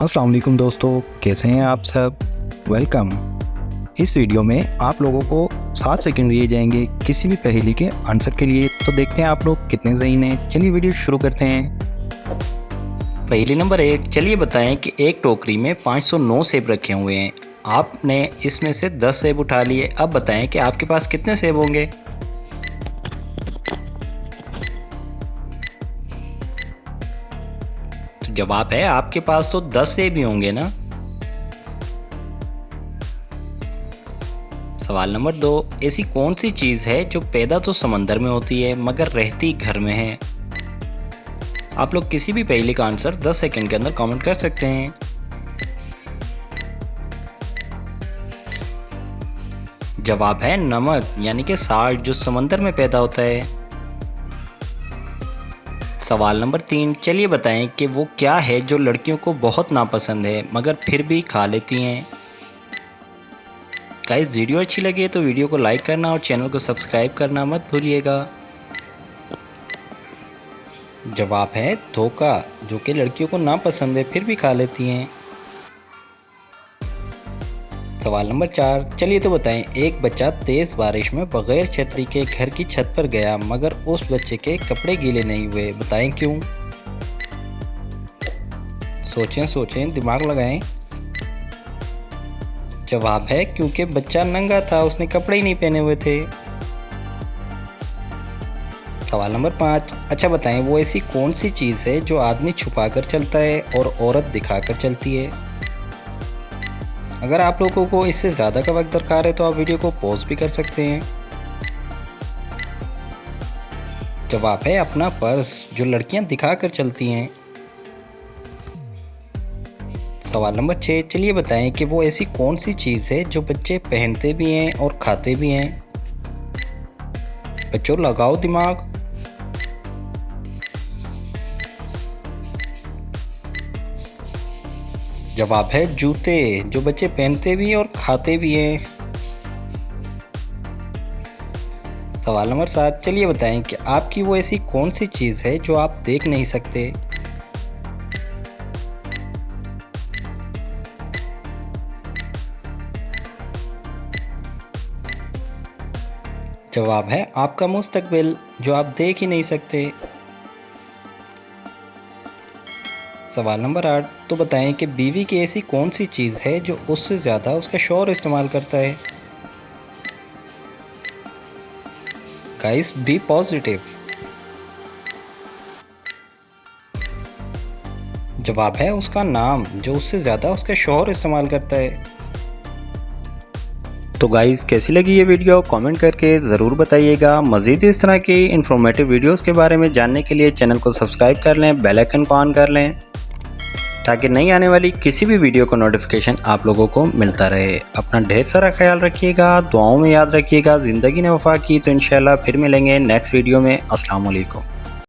अस्सलाम वालेकुम दोस्तों, कैसे हैं आप सब। वेलकम। इस वीडियो में आप लोगों को 7 सेकंड दिए जाएंगे किसी भी पहेली के आंसर के लिए। तो देखते हैं आप लोग कितने सही हैं। चलिए वीडियो शुरू करते हैं। पहेली नंबर 1, चलिए बताएं कि एक टोकरी में 509 सेब रखे हुए हैं। आपने इसमें से 10 सेब उठा लिए। अब बताएं कि आपके पास कितने सेब होंगे। तो जवाब है आपके पास तो 10 सेब ही होंगे ना। सवाल नंबर 2, ऐसी कौन सी चीज़ है जो पैदा तो समंदर में होती है मगर रहती घर में है। आप लोग किसी भी पहेली का आंसर 10 सेकंड के अंदर कमेंट कर सकते हैं। जवाब है नमक, यानी कि साल्ट, जो समंदर में पैदा होता है। सवाल नंबर 3, चलिए बताएं कि वो क्या है जो लड़कियों को बहुत नापसंद है मगर फिर भी खा लेती हैं। गाइस, वीडियो अच्छी लगी है तो वीडियो को लाइक करना और चैनल को सब्सक्राइब करना मत भूलिएगा। जवाब है धोखा, जो कि लड़कियों को नापसंद है फिर भी खा लेती हैं। सवाल नंबर 4, चलिए तो बताएं, एक बच्चा तेज बारिश में बगैर छतरी के घर की छत पर गया मगर उस बच्चे के कपड़े गीले नहीं हुए। बताएं क्यों। सोचें सोचें, दिमाग लगाएं। जवाब है क्योंकि बच्चा नंगा था, उसने कपड़े ही नहीं पहने हुए थे। सवाल नंबर 5, अच्छा बताएं, वो ऐसी कौन सी चीज़ है जो आदमी छुपाकर चलता है और औरत दिखाकर चलती है। अगर आप लोगों को इससे ज़्यादा का वक्त दरकार है तो आप वीडियो को पॉज भी कर सकते हैं। जवाब है अपना पर्स, जो लड़कियां दिखाकर चलती हैं। सवाल नंबर 6, चलिए बताएं कि वो ऐसी कौन सी चीज़ है जो बच्चे पहनते भी हैं और खाते भी हैं। बच्चों, लगाओ दिमाग। जवाब है जूते, जो बच्चे पहनते भी हैं और खाते भी हैं। सवाल नंबर 7, चलिए बताएं कि आपकी वो ऐसी कौन सी चीज़ है जो आप देख नहीं सकते। जवाब है आपका मुस्तकबिल, जो आप देख ही नहीं सकते। सवाल नंबर 8, तो बताएं कि बीवी की ऐसी कौन सी चीज़ है जो उससे ज़्यादा उसका शौहर इस्तेमाल करता है। Guys, be positive. जवाब है उसका नाम, जो उससे ज़्यादा उसका शौहर इस्तेमाल करता है। तो गाइस, कैसी लगी ये वीडियो कमेंट करके ज़रूर बताइएगा। मज़ीद इस तरह की इन्फॉर्मेटिव वीडियोस के बारे में जानने के लिए चैनल को सब्सक्राइब कर लें, बेल आइकन को ऑन कर लें ताकि नई आने वाली किसी भी वीडियो का नोटिफिकेशन आप लोगों को मिलता रहे। अपना ढेर सारा ख्याल रखिएगा, दुआओं में याद रखिएगा। ज़िंदगी ने वफा की तो इंशाल्लाह फिर मिलेंगे नेक्स्ट वीडियो में। अस्सलाम वालेकुम।